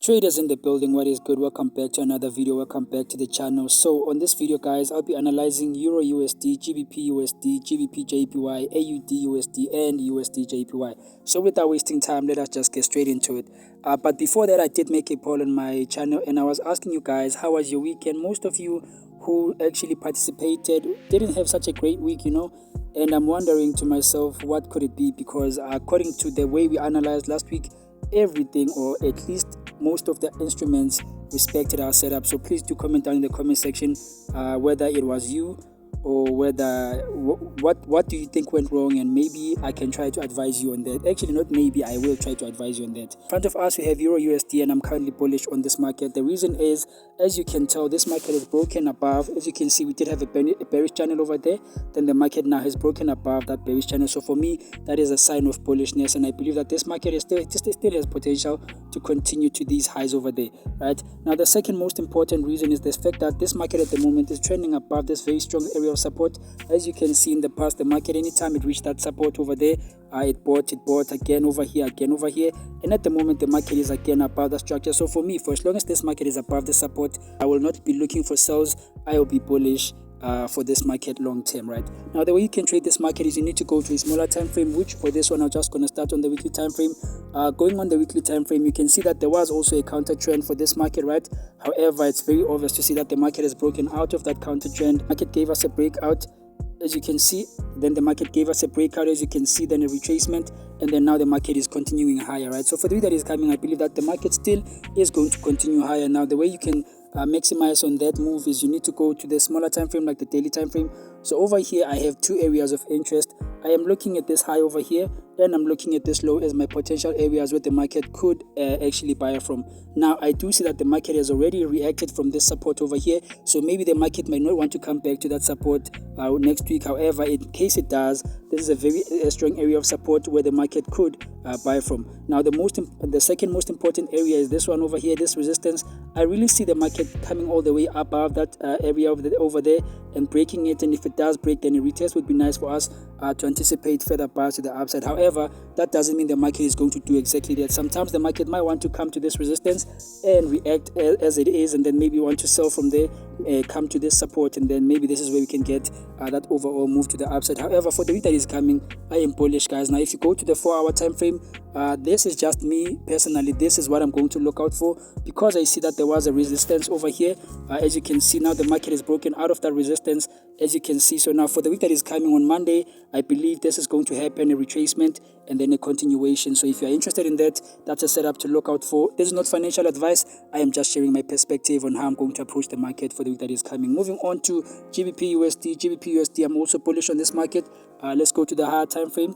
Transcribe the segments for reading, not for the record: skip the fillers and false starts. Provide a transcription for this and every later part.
Traders in the building, what is good? Welcome back to another video. Welcome back to the channel. So on this video, guys, I'll be analyzing EURUSD, GBPUSD, GBPJPY, AUDUSD, and USDJPY. So without wasting time, let us just get straight into it. But before that, I did make a poll on my channel and I was asking you guys, how was your weekend? Most of you who actually participated didn't have such a great week, and I'm wondering to myself, what could it be? Because according to the way we analyzed last week, everything, or at least most of the instruments, respected our setup. So please do comment down in the comment section whether it was you or whether what do you think went wrong, and maybe I can try to advise you on that. Actually, not maybe, I will try to advise you on that. In front of us we have EURUSD, and I'm currently bullish on this market. The reason is, as you can tell, this market is broken above. As you can see, we did have a bearish channel over there, then the market now has broken above that bearish channel. So for me, that is a sign of bullishness, and I believe that this market is still has potential to continue to these highs over there. Right now, the second most important reason is the fact that this market at the moment is trending above this very strong area of support. As you can see in the past, the market, anytime it reached that support over there, it bought again over here, and at the moment the market is again above the structure. So for me, for as long as this market is above the support, I will not be looking for sells. I will be bullish for this market long term. Right now, the way you can trade this market is you need to go to a smaller time frame, which for this one I'm just going to start on the weekly time frame. Going on the weekly time frame, you can see that there was also a counter trend for this market, right? However, it's very obvious to see that the market has broken out of that counter trend. Market gave us a breakout, as you can see, then the market gave us a breakout, as you can see, then a retracement, and then now the market is continuing higher. Right, so for the week that is coming, I believe that the market still is going to continue higher. Now, the way you can maximize on that move is you need to go to the smaller time frame, like the daily time frame. So over here I have two areas of interest. I am looking at this high over here, and I'm looking at this low as my potential areas where the market could actually buy from. Now, I do see that the market has already reacted from this support over here, so maybe the market might not want to come back to that support next week. However, in case it does, this is a very strong area of support where the market could buy from. Now, the second most important area is this one over here, this resistance. I really see the market coming all the way above that area over there and breaking it, and if it does break, then a retest would be nice for us to anticipate further buyers to the upside. However, that doesn't mean the market is going to do exactly that. Sometimes the market might want to come to this resistance and react as it is, and then maybe want to sell from there, come to this support, and then maybe this is where we can get that overall move to the upside. However, for the week that is coming, I am bullish, guys. Now, if you go to the 4-hour time frame, this is just me personally, this is what I'm going to look out for, because I see that there was a resistance over here. As you can see, now the market is broken out of that resistance, as you can see. So now for the week that is coming on Monday, I believe this is going to happen, a retracement and then a continuation. So if you're interested in that, that's a setup to look out for. This is not financial advice. I am just sharing my perspective on how I'm going to approach the market for the week that is coming. Moving on to GBPUSD, I'm also bullish on this market. Let's go to the higher time frame.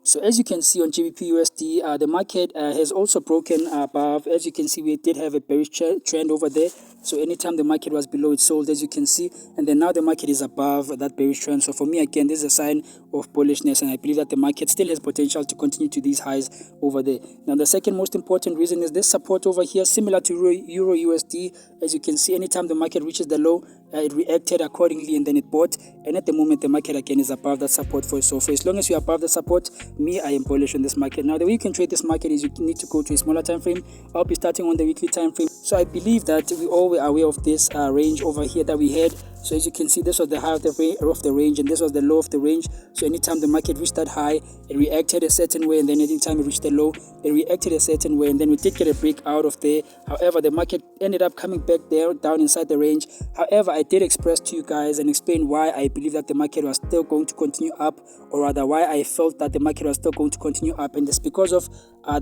So as you can see on GBPUSD, the market has also broken above. As you can see, we did have a bearish trend over there. So anytime the market was below, it sold, as you can see. And then now the market is above that bearish trend. So for me, again, this is a sign of bullishness, and I believe that the market still has potential to continue to these highs over there. Now, the second most important reason is this support over here, similar to EURUSD. As you can see, anytime the market reaches the low, it reacted accordingly, and then it bought. And at the moment, the market again is above that support. So for as long as you're above the support, I am bullish on this market. Now, the way you can trade this market is you need to go to a smaller time frame. I'll be starting on the weekly time frame. So I believe that we all were aware of this range over here that we had. So as you can see, this was the high of the range, and this was the low of the range. So anytime the market reached that high, it reacted a certain way, and then anytime it reached the low, it reacted a certain way, and then we did get a break out of there. However, the market ended up coming back there, down inside the range. However, I did express to you guys and explain why I believe that the market was still going to continue up, or rather why I felt that the market was still going to continue up, and it's because of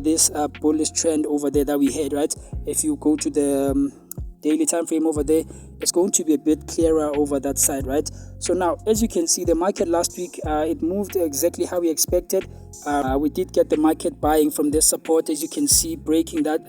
this bullish trend over there that we had. Right, if you go to the daily time frame over there, it's going to be a bit clearer over that side. Right, so now as you can see, the market last week, it moved exactly how we expected. We did get the market buying from this support, as you can see, breaking that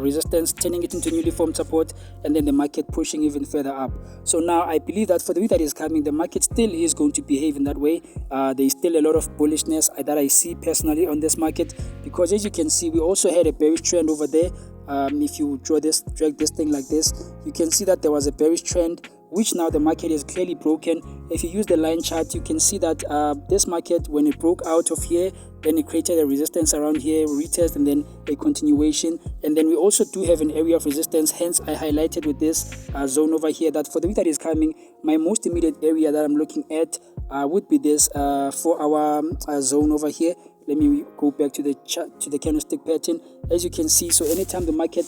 resistance, turning it into newly formed support, and then the market pushing even further up. So now I believe that for the week that is coming, the market still is going to behave in that way. There is still a lot of bullishness that I see personally on this market, because as you can see, we also had a bearish trend over there. If you drag this thing like this, you can see that there was a bearish trend which now the market is clearly broken. If you use the line chart, you can see that this market, when it broke out of here, then it created a resistance around here, retest, and then a continuation. And then we also do have an area of resistance, hence I highlighted with this zone over here that for the week that is coming, my most immediate area that I'm looking at would be this 4-hour zone over here. Let me go back to the chart, to the candlestick pattern. As you can see, so anytime the market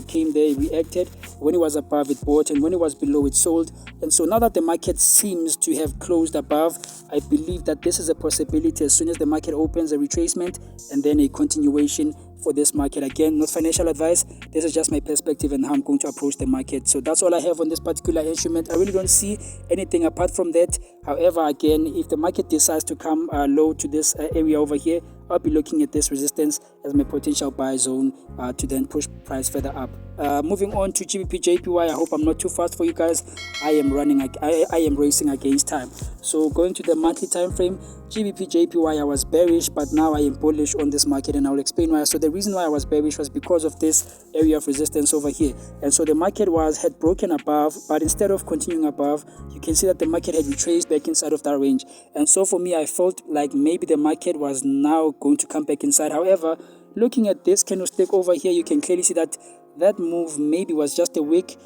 came there, it reacted. When it was above, it bought, and when it was below, it sold. And so now that the market seems to have closed above, I believe that this is a possibility as soon as the market opens, a retracement and then a continuation for this market. Again, not financial advice, this is just my perspective and how I'm going to approach the market. So that's all I have on this particular instrument. I really don't see anything apart from that. However, again, if the market decides to come low to this area over here, I'll be looking at this resistance as my potential buy zone to then push price further up. Moving on to GBPJPY, I hope I'm not too fast for you guys. I am racing against time. So going to the monthly time frame, GBPJPY, I was bearish, but now I am bullish on this market, and I'll explain why. So the reason why I was bearish was because of this area of resistance over here. And so the market had broken above, but instead of continuing above, you can see that the market had retraced back inside of that range. And so for me, I felt like maybe the market was now going to come back inside. However, looking at this candlestick over here, you can clearly see that that move maybe was just a wick.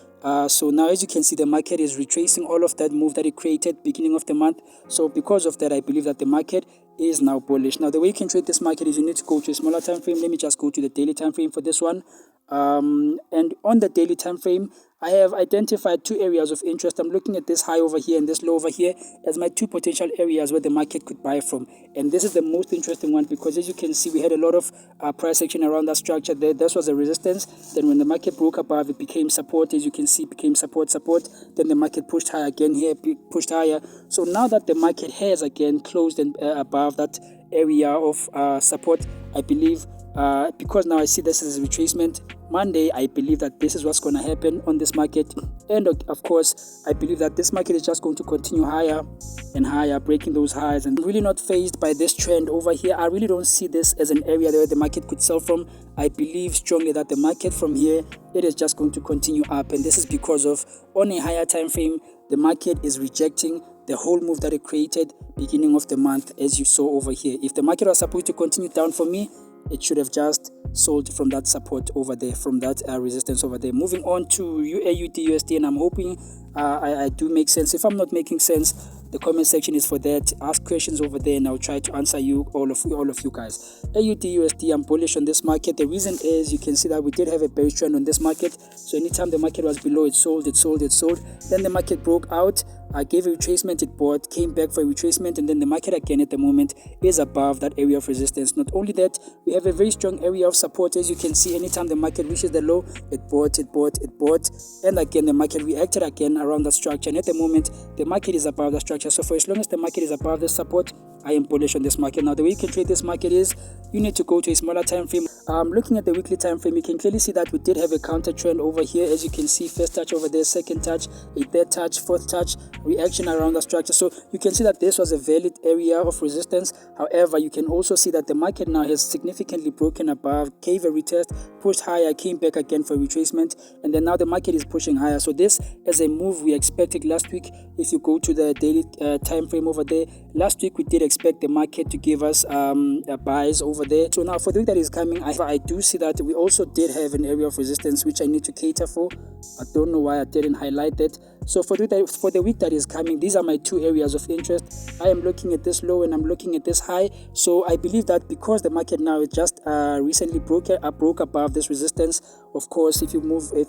So now, as you can see, the market is retracing all of that move that it created beginning of the month. So because of that, I believe that the market is now bullish. Now, the way you can trade this market is you need to go to a smaller time frame. Let me just go to the daily time frame for this one. And on the daily time frame, I have identified two areas of interest. I'm looking at this high over here and this low over here as my two potential areas where the market could buy from. And this is the most interesting one because, as you can see, we had a lot of price action around that structure there. This was a resistance. Then when the market broke above, it became support. As you can see, became support. Then the market pushed higher again here, pushed higher. So now that the market has again closed and above that area of support, I believe, because now I see this as a retracement Monday, I believe that this is what's going to happen on this market. And of course, I believe that this market is just going to continue higher and higher, breaking those highs. And I'm really not fazed by this trend over here. I really don't see this as an area where the market could sell from. I believe strongly that the market from here, it is just going to continue up. And this is because of, on a higher time frame, the market is rejecting the whole move that it created beginning of the month, as you saw over here. If the market was supposed to continue down for me, it should have just sold from that support over there, from that resistance over there. Moving on to AUDUSD, and I'm hoping I do make sense. If I'm not making sense, the comment section is for that. Ask questions over there and I'll try to answer you, all of you guys. AUDUSD, I'm bullish on this market. The reason is you can see that we did have a bearish trend on this market. So anytime the market was below, it sold. Then the market broke out, gave a retracement, it bought, came back for a retracement, and then the market again at the moment is above that area of resistance. Not only that, we have a very strong area of support. As you can see, anytime the market reaches the low, it bought, and again the market reacted again around that structure. And at the moment, the market is above the structure. So for as long as the market is above the support, I am bullish on this market. Now, the way you can trade this market is you need to go to a smaller time frame. Looking at the weekly time frame, you can clearly see that we did have a counter trend over here. As you can see, first touch over there, second touch, a third touch, fourth touch, reaction around the structure. So you can see that this was a valid area of resistance. However, you can also see that the market now has significantly broken above, gave a retest, pushed higher, came back again for retracement, and then now the market is pushing higher. So this is a move we expected last week. If you go to the daily time frame over there, last week we did expect the market to give us a buys over there. So now for the week that is coming, I do see that we also did have an area of resistance which I need to cater for. I don't know why I didn't highlight that. So for the week that is coming, these are my two areas of interest. I am looking at this low and I'm looking at this high. So I believe that because the market now is just recently broke above this resistance. Of course, if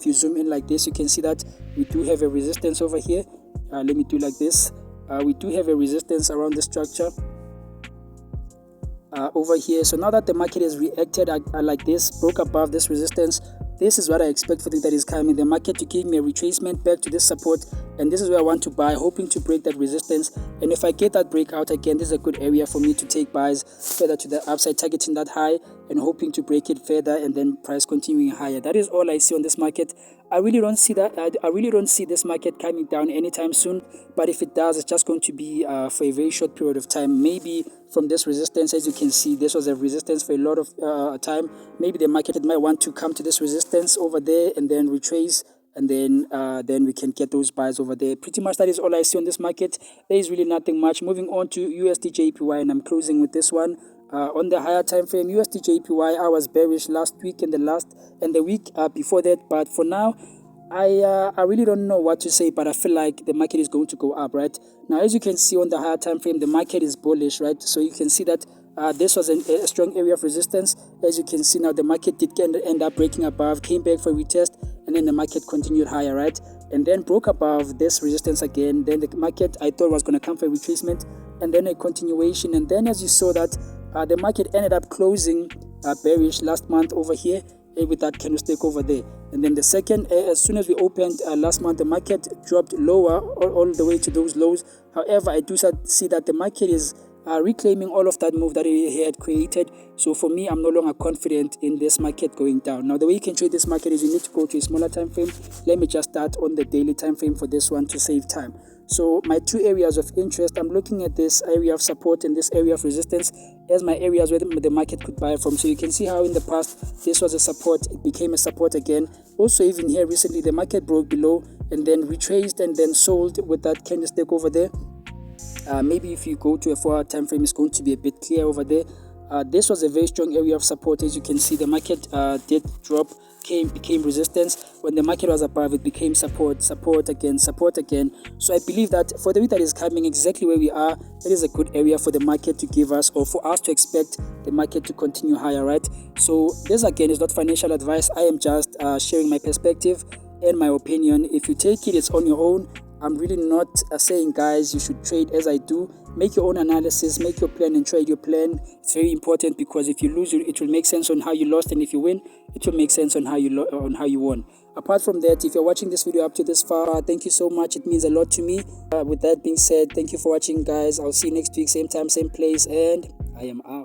you zoom in like this, you can see that we do have a resistance over here. Let me do like this. We do have a resistance around the structure over here. So now that the market has reacted like this, broke above this resistance, this is what I expect for the that is coming. The market to give me a retracement back to this support, and this is where I want to buy, hoping to break that resistance. And if I get that breakout again, this is a good area for me to take buys further to the upside, targeting that high and hoping to break it further, and then price continuing higher. That is all I see on this market. I really don't see that. I really don't see this market coming down anytime soon. But if it does, it's just going to be for a very short period of time. Maybe from this resistance, as you can see, this was a resistance for a lot of time. Maybe the market might want to come to this resistance over there and then retrace and then we can get those buys over there. Pretty much that is all I see on this market. There is really nothing much. Moving on to USDJPY, and I'm closing with this one. On the higher time frame, USDJPY, I was bearish last week and the week before that, but for now, I really don't know what to say, but I feel like the market is going to go up, right? Now, as you can see on the higher time frame, the market is bullish, right? So you can see that this was a strong area of resistance. As you can see now, the market did end up breaking above, came back for a retest, and then the market continued higher, right? And then broke above this resistance again. Then the market, I thought, was going to come for a retracement, and then a continuation. And then as you saw that the market ended up closing bearish last month over here with that candlestick over there. And then the second, as soon as we opened last month, the market dropped lower all the way to those lows. However, I do see that the market is reclaiming all of that move that it had created. So for me, I'm no longer confident in this market going down. Now, the way you can trade this market is you need to go to a smaller time frame. Let me just start on the daily time frame for this one to save time. So my two areas of interest, I'm looking at this area of support and this area of resistance as my areas where the market could buy from. So you can see how in the past this was a support, it became a support again. Also, even here recently, the market broke below and then retraced and then sold with that candlestick over there. Maybe if you go to a 4-hour time frame, it's going to be a bit clear over there. This was a very strong area of support. As you can see, the market did drop, became resistance. When the market was above, it became support again. So I believe that for the week that is coming, exactly where we are, that is a good area for the market to give us, or for us to expect the market to continue higher, right? So this again is not financial advice. I am just sharing my perspective and my opinion. If you take it, it's on your own. I'm really not saying, guys, you should trade as I do. Make your own analysis, make your plan and trade your plan. It's very important, because if you lose, it will make sense on how you lost, and if you win, it will make sense on how you won. Apart from that, if you're watching this video up to this far, thank you so much. It means a lot to me. With that being said, thank you for watching, guys. I'll see you next week, same time, same place, and I am out.